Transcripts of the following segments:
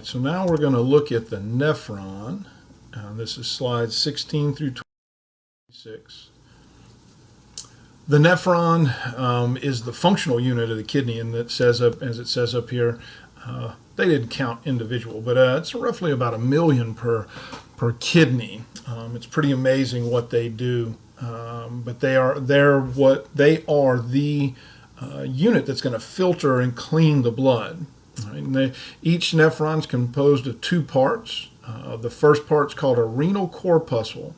right, so now we're going to look at the nephron. This is slides 16 through 26. The nephron is the functional unit of the kidney, and it says as it says up here, they didn't count individual, but it's roughly about 1 million per kidney. It's pretty amazing what they do, but they are the unit that's going to filter and clean the blood. Right? And each nephron is composed of 2 parts. The first part is called a renal corpuscle.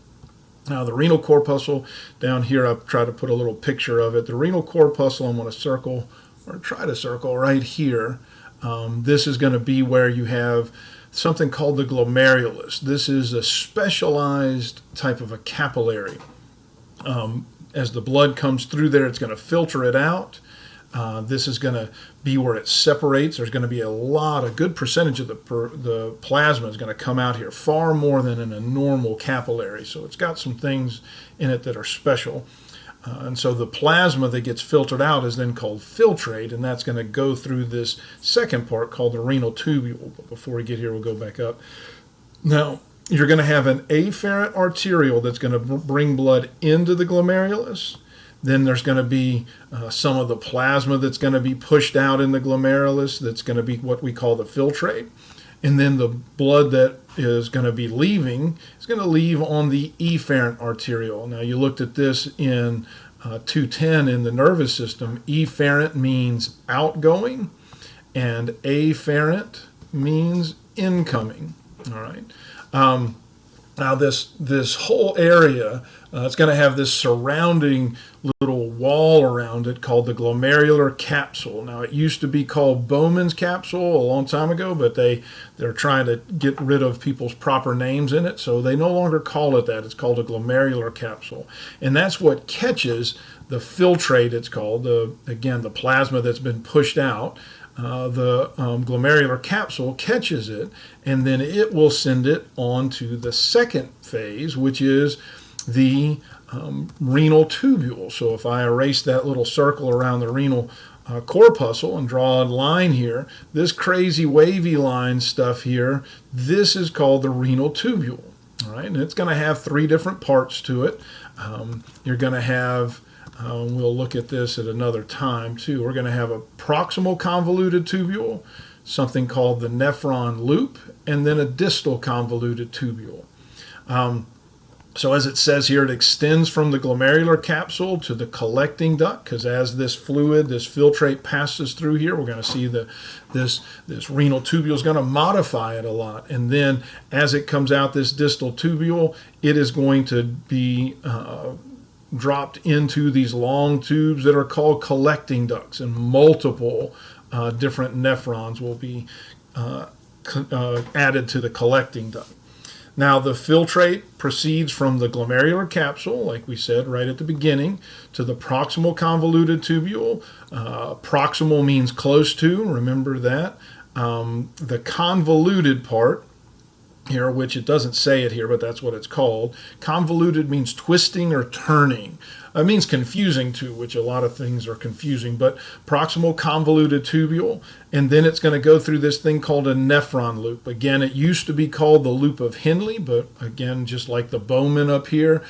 Now the renal corpuscle, down here I've tried to put a little picture of it. The renal corpuscle I'm going to circle, or try to circle right here. This is going to be where you have something called the glomerulus. This is a specialized type of a capillary. As the blood comes through there, it's going to filter it out. This is going to be where it separates. There's going to be a good percentage of the plasma is going to come out here, far more than in a normal capillary. So it's got some things in it that are special. And so the plasma that gets filtered out is then called filtrate, and that's going to go through this second part called the renal tubule. But before we get here, we'll go back up. Now, you're going to have an afferent arteriole that's going to bring blood into the glomerulus. Then there's going to be some of the plasma that's going to be pushed out in the glomerulus. That's going to be what we call the filtrate. And then the blood that is going to be leaving is going to leave on the efferent arteriole. Now you looked at this in 210 in the nervous system. Efferent means outgoing and afferent means incoming. All right. Now this whole area, it's going to have this surrounding little wall around it called the glomerular capsule. Now it used to be called Bowman's capsule a long time ago, but they're trying to get rid of people's proper names in it, so they no longer call it that. It's called a glomerular capsule, and that's what catches the filtrate. It's called again the plasma that's been pushed out. The glomerular capsule catches it, and then it will send it on to the second phase, which is the renal tubule. So if I erase that little circle around the renal corpuscle and draw a line here, this crazy wavy line stuff here, this is called the renal tubule. All right, and it's going to have 3 different parts to it. You're going to have we'll look at this at another time too. We're going to have a proximal convoluted tubule, something called the nephron loop, and then a distal convoluted tubule. So as it says here, it extends from the glomerular capsule to the collecting duct, because as this fluid, this filtrate passes through here, we're going to see this renal tubule is going to modify it a lot. And then as it comes out this distal tubule, it is going to be dropped into these long tubes that are called collecting ducts, and multiple different nephrons will be added to the collecting duct. Now the filtrate proceeds from the glomerular capsule, like we said right at the beginning, to the proximal convoluted tubule. Proximal means close to, remember that. The convoluted part here, which it doesn't say it here, but that's what it's called. Convoluted means twisting or turning. It means confusing too, which a lot of things are confusing, but proximal convoluted tubule, and then it's going to go through this thing called a nephron loop. Again, it used to be called the loop of Henle, but again, just like the Bowman up here,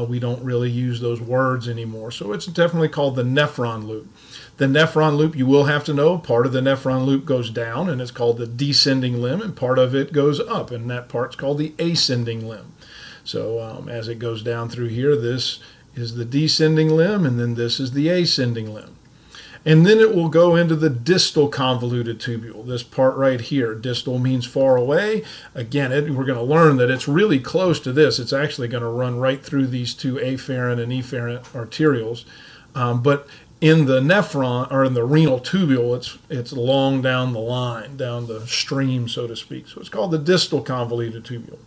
we don't really use those words anymore. So it's definitely called the nephron loop. The nephron loop, you will have to know, part of the nephron loop goes down, and it's called the descending limb, and part of it goes up, and that part's called the ascending limb. So as it goes down through here, this is the descending limb, and then this is the ascending limb. And then it will go into the distal convoluted tubule, this part right here. Distal means far away. Again, we're going to learn that it's really close to this. It's actually going to run right through these 2 afferent and efferent arterioles. But in the nephron, or in the renal tubule, it's long down the line, down the stream, so to speak. So it's called the distal convoluted tubule.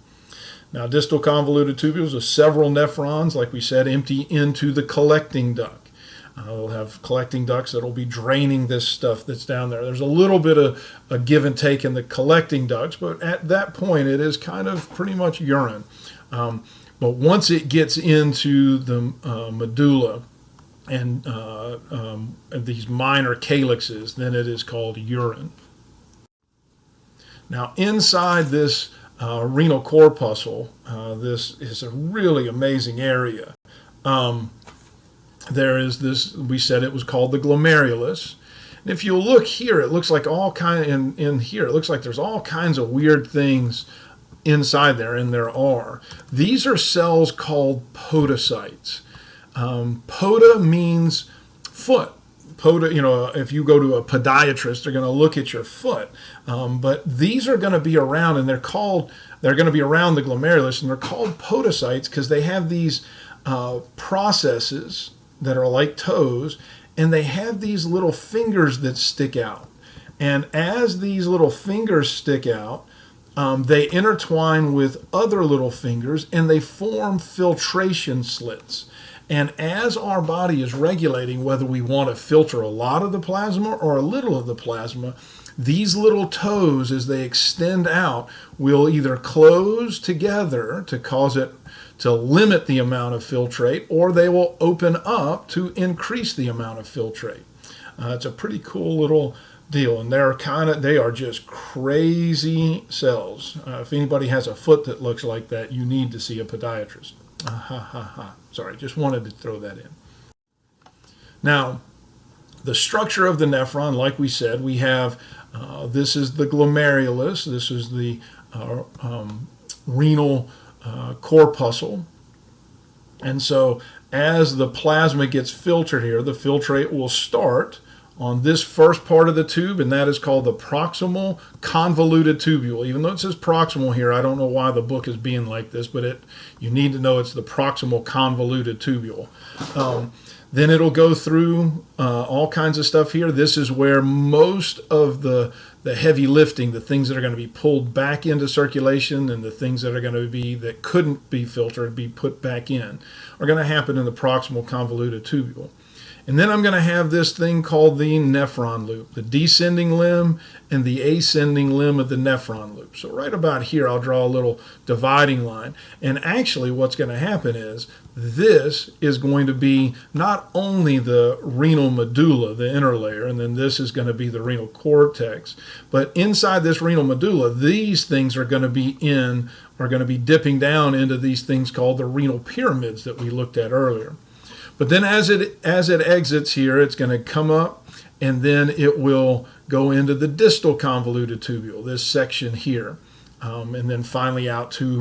Now, distal convoluted tubules are several nephrons, like we said, empty into the collecting duct. We'll have collecting ducts that will be draining this stuff that's down there. There's a little bit of a give and take in the collecting ducts, but at that point, it is kind of pretty much urine. But once it gets into the medulla and these minor calyxes, then it is called urine. Now, inside this renal corpuscle, this is a really amazing area. There is this, we said it was called the glomerulus. And if you look here, it looks like all kind in here, it looks like there's all kinds of weird things inside there, and there are. These are cells called podocytes. Poda means foot. Poda, if you go to a podiatrist, they're going to look at your foot. But these are going to be around, and they're going to be around the glomerulus, and they're called podocytes because they have these processes that are like toes, and they have these little fingers that stick out. And as these little fingers stick out, they intertwine with other little fingers, and they form filtration slits. And as our body is regulating whether we want to filter a lot of the plasma or a little of the plasma, these little toes, as they extend out, will either close together to cause it to limit the amount of filtrate, or they will open up to increase the amount of filtrate. It's a pretty cool little deal, and they are just crazy cells. If anybody has a foot that looks like that, you need to see a podiatrist. Sorry, just wanted to throw that in. Now, the structure of the nephron, like we said, we have this is the glomerulus, this is the renal corpuscle. And so as the plasma gets filtered here, the filtrate will start on this first part of the tube, and that is called the proximal convoluted tubule. Even though it says proximal here, I don't know why the book is being like this, but you need to know it's the proximal convoluted tubule. Then it'll go through all kinds of stuff here. This is where most of the heavy lifting, the things that are going to be pulled back into circulation and the things that are going to be that couldn't be filtered, be put back in, are going to happen in the proximal convoluted tubule. And then I'm going to have this thing called the nephron loop, the descending limb and the ascending limb of the nephron loop. So right about here, I'll draw a little dividing line. And actually what's going to happen is this is going to be not only the renal medulla, the inner layer, and then this is going to be the renal cortex, but inside this renal medulla, these things are going to be dipping down into these things called the renal pyramids that we looked at earlier. But then as it exits here, it's going to come up, and then it will go into the distal convoluted tubule, this section here, and then finally out to.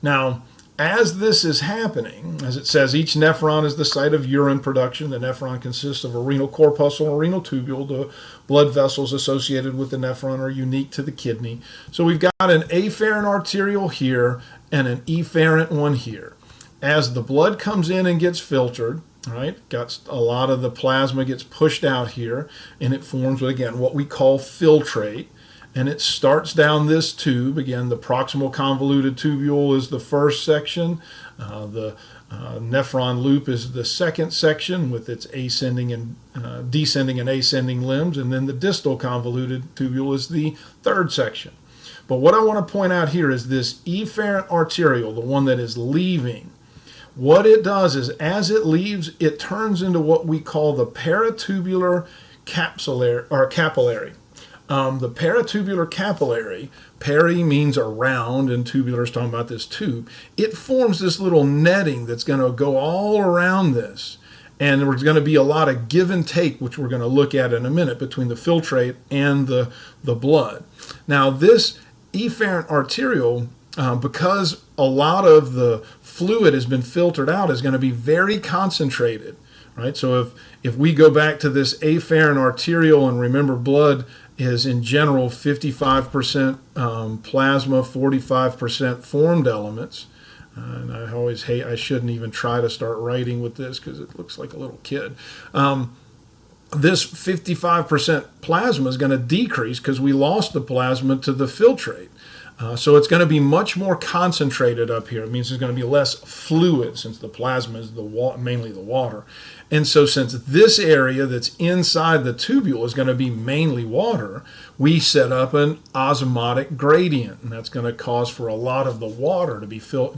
Now, as this is happening, as it says, each nephron is the site of urine production. The nephron consists of a renal corpuscle and a renal tubule. The blood vessels associated with the nephron are unique to the kidney. So we've got an afferent arteriole here and an efferent one here. As the blood comes in and gets filtered, right, got a lot of the plasma gets pushed out here, and it forms, again, what we call filtrate, and it starts down this tube. Again, the proximal convoluted tubule is the first section. The nephron loop is the second section with its ascending and descending and ascending limbs, and then the distal convoluted tubule is the third section. But what I want to point out here is this efferent arteriole, the one that is leaving. What it does is, as it leaves, it turns into what we call the paratubular capillary. The paratubular capillary, peri means around, and tubular is talking about this tube. It forms this little netting that's going to go all around this. And there's going to be a lot of give and take, which we're going to look at in a minute, between the filtrate and the blood. Now, this efferent arteriole, because a lot of the fluid has been filtered out, is going to be very concentrated, right? So if we go back to this afferent arteriole, and remember, blood is in general 55% plasma, 45% formed elements. And I always hate, I shouldn't even try to start writing with this because it looks like a little kid. This 55% plasma is going to decrease because we lost the plasma to the filtrate. So it's going to be much more concentrated up here. It means there's going to be less fluid, since the plasma is mainly the water. And so since this area that's inside the tubule is going to be mainly water, we set up an osmotic gradient, and that's going to cause for a lot of the water to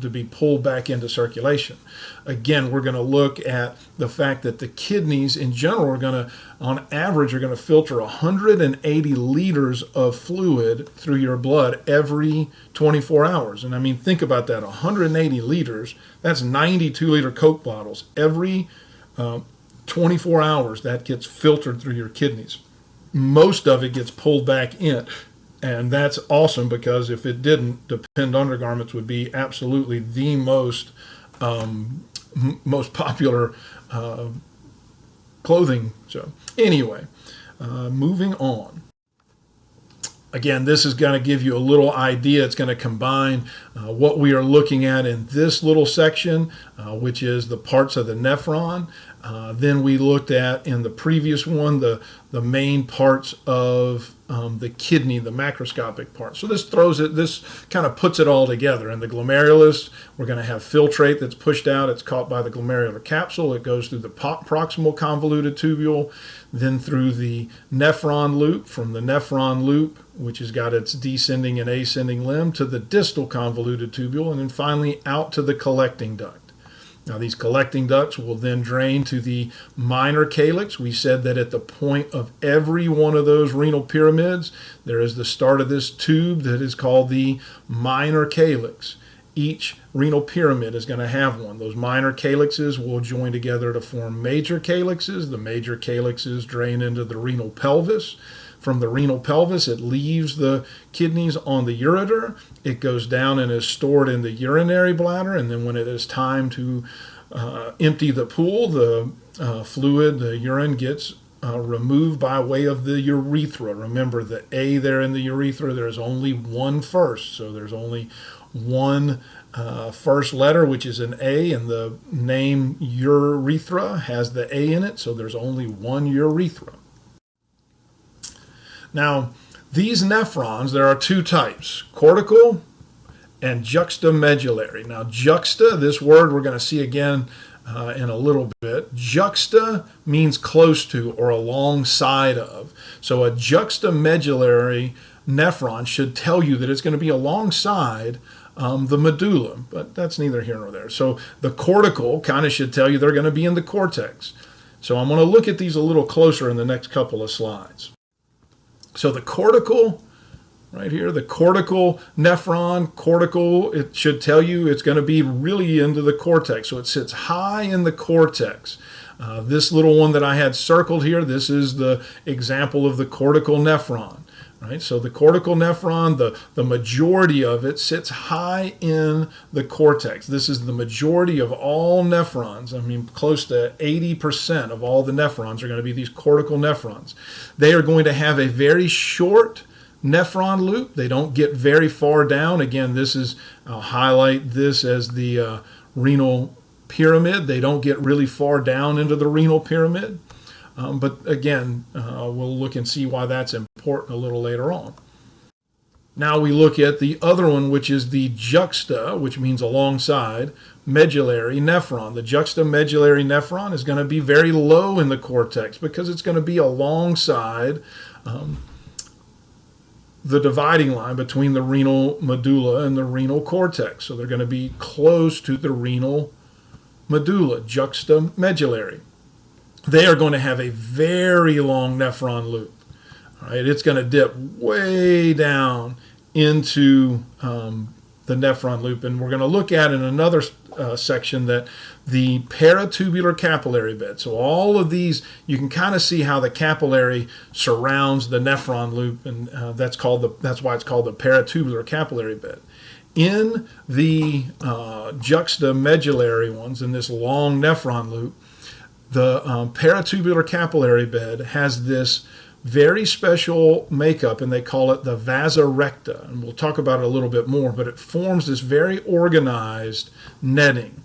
be pulled back into circulation. Again, we're going to look at the fact that the kidneys in general are going to, on average, are going to filter 180 liters of fluid through your blood every 24 hours. And I mean, think about that, 180 liters, that's 92-liter Coke bottles. Every 24 hours that gets filtered through your kidneys. Most of it gets pulled back in, and that's awesome, because if it didn't, Depend undergarments would be absolutely the most popular clothing. So anyway, moving on. Again, this is going to give you a little idea. It's going to combine what we are looking at in this little section, which is the parts of the nephron. Then we looked at in the previous one the main parts of the kidney, the macroscopic part. So this kind of puts it all together. In the glomerulus, we're going to have filtrate that's pushed out. It's caught by the glomerular capsule. It goes through the proximal convoluted tubule, then through the nephron loop, from the nephron loop, which has got its descending and ascending limb, to the distal convoluted tubule, and then finally out to the collecting duct. Now, these collecting ducts will then drain to the minor calyx. We said that at the point of every one of those renal pyramids, there is the start of this tube that is called the minor calyx. Each renal pyramid is going to have one. Those minor calyxes will join together to form major calyxes. The major calyxes drain into the renal pelvis. From the renal pelvis, it leaves the kidneys on the ureter. It goes down and is stored in the urinary bladder. And then when it is time to empty the pool, the fluid, the urine, gets removed by way of the urethra. Remember the A there in the urethra, there's only one first. So there's only one first letter, which is an A, and the name urethra has the A in it. So there's only one urethra. Now, these nephrons, there are two types, cortical and juxtamedullary. Now, juxta, this word we're going to see again in a little bit. Juxta means close to or alongside of. So a juxtamedullary nephron should tell you that it's going to be alongside the medulla, but that's neither here nor there. So the cortical kind of should tell you they're going to be in the cortex. So I'm going to look at these a little closer in the next couple of slides. So the cortical, right here, the cortical nephron, cortical, it should tell you it's going to be really into the cortex. So it sits high in the cortex. This little one that I had circled here, this is the example of the cortical nephron. Right? So the cortical nephron, the majority of it sits high in the cortex. This is the majority of all nephrons. I mean, close to 80% of all the nephrons are going to be these cortical nephrons. They are going to have a very short nephron loop. They don't get very far down. Again, I'll highlight this as the renal pyramid. They don't get really far down into the renal pyramid. But again, we'll look and see why that's important a little later on. Now we look at the other one, which is the juxta, which means alongside, medullary nephron. The juxtamedullary nephron is going to be very low in the cortex because it's going to be alongside the dividing line between the renal medulla and the renal cortex. So they're going to be close to the renal medulla, juxtamedullary. They are going to have a very long nephron loop. All right, it's going to dip way down into the nephron loop, and we're going to look at in another section that the paratubular capillary bed. So all of these, you can kind of see how the capillary surrounds the nephron loop, and that's why it's called the paratubular capillary bed. In the juxtamedullary ones, in this long nephron loop, the paratubular capillary bed has this very special makeup, and they call it the vasa recta. And we'll talk about it a little bit more, but it forms this very organized netting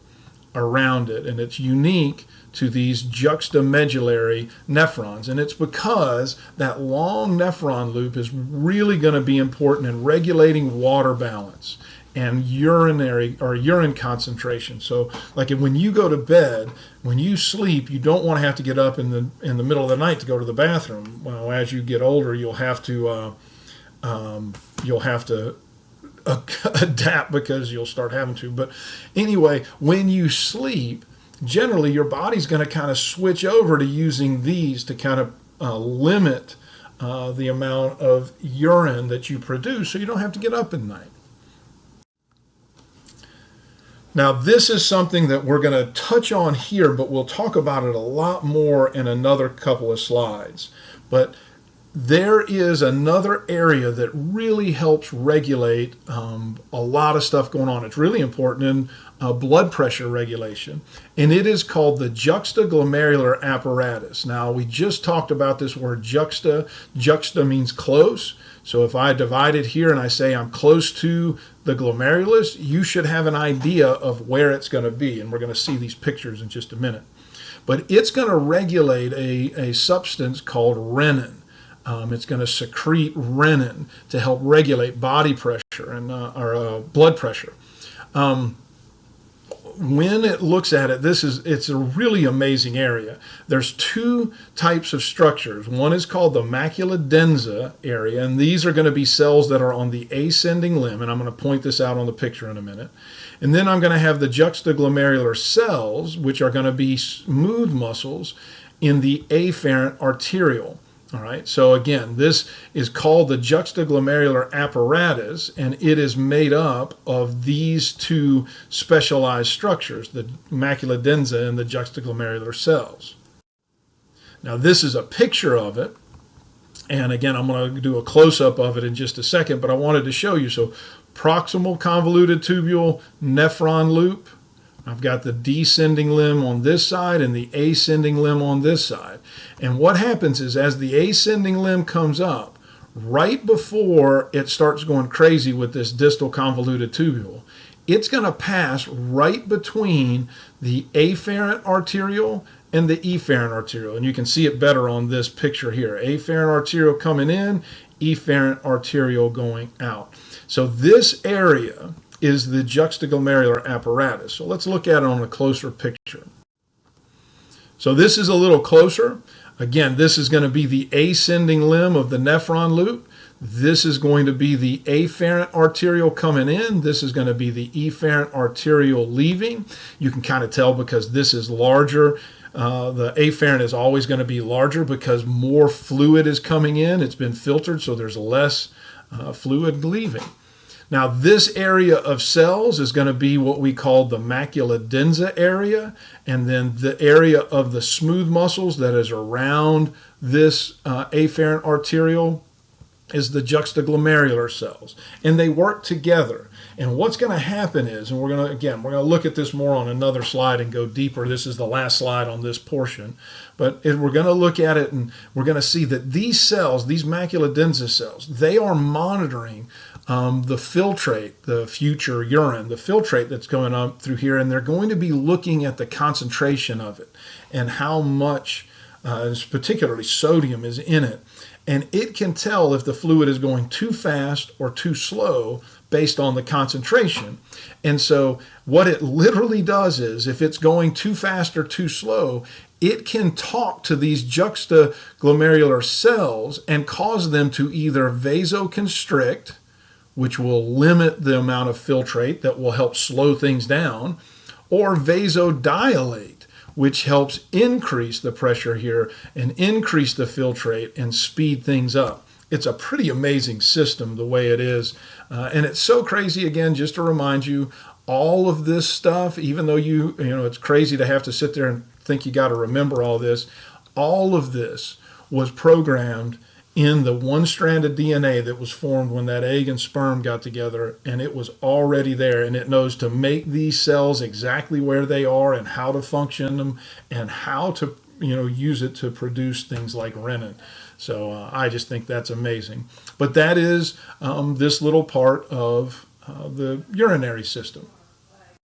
around it, and it's unique to these juxtamedullary nephrons. And it's because that long nephron loop is really going to be important in regulating water balance. and urinary or urine concentration. So like when you go to bed, when you sleep, you don't want to have to get up in the middle of the night to go to the bathroom. Well, as you get older, you'll have to adapt because you'll start having to. But anyway, when you sleep, generally your body's going to kind of switch over to using these to kind of limit the amount of urine that you produce so you don't have to get up at night. Now, this is something that we're going to touch on here, but we'll talk about it a lot more in another couple of slides. But there is another area that really helps regulate a lot of stuff going on. It's really important in blood pressure regulation, and it is called the juxtaglomerular apparatus. Now, we just talked about this word juxta. Juxta means close. So if I divide it here and I say I'm close to the glomerulus, you should have an idea of where it's going to be, and we're going to see these pictures in just a minute. But it's going to regulate a substance called renin. It's going to secrete renin to help regulate body pressure and or blood pressure. When it looks at it, it's a really amazing area. There's two types of structures. One is called the macula densa area, and these are going to be cells that are on the ascending limb, and I'm going to point this out on the picture in a minute. And then I'm going to have the juxtaglomerular cells, which are going to be smooth muscles in the afferent arteriole. All right, so again, this is called the juxtaglomerular apparatus, and it is made up of these two specialized structures, the macula densa and the juxtaglomerular cells. Now, this is a picture of it, and again, I'm going to do a close-up of it in just a second, but I wanted to show you. So, proximal convoluted tubule, nephron loop. I've got the descending limb on this side and the ascending limb on this side. And what happens is as the ascending limb comes up, right before it starts going crazy with this distal convoluted tubule, it's going to pass right between the afferent arteriole and the efferent arteriole. And you can see it better on this picture here. Afferent arteriole coming in, efferent arteriole going out. So this area is the juxtaglomerular apparatus. So let's look at it on a closer picture. So this is a little closer. Again, this is going to be the ascending limb of the nephron loop. This is going to be the afferent arteriole coming in. This is going to be the efferent arteriole leaving. You can kind of tell because this is larger. The afferent is always going to be larger because more fluid is coming in. It's been filtered, so there's less fluid leaving. Now, this area of cells is going to be what we call the macula densa area, and then the area of the smooth muscles that is around this afferent arteriole is the juxtaglomerular cells, and they work together. And what's going to happen is, and we're going to look at this more on another slide and go deeper. This is the last slide on this portion, but we're going to look at it and we're going to see that these cells, these macula densa cells, they are monitoring the filtrate, the future urine, the filtrate that's going up through here, and they're going to be looking at the concentration of it and how much, particularly sodium, is in it. And it can tell if the fluid is going too fast or too slow based on the concentration. And so what it literally does is, if it's going too fast or too slow, it can talk to these juxtaglomerular cells and cause them to either vasoconstrict, which will limit the amount of filtrate that will help slow things down, or vasodilate, which helps increase the pressure here and increase the filtrate and speed things up. It's a pretty amazing system the way it is. And it's so crazy, again, just to remind you, all of this stuff, even though you know, it's crazy to have to sit there and think you got to remember all this, all of this was programmed in the one-stranded DNA that was formed when that egg and sperm got together, and it was already there, and it knows to make these cells exactly where they are and how to function them and how to use it to produce things like renin. So I just think that's amazing. But that is this little part of the urinary system.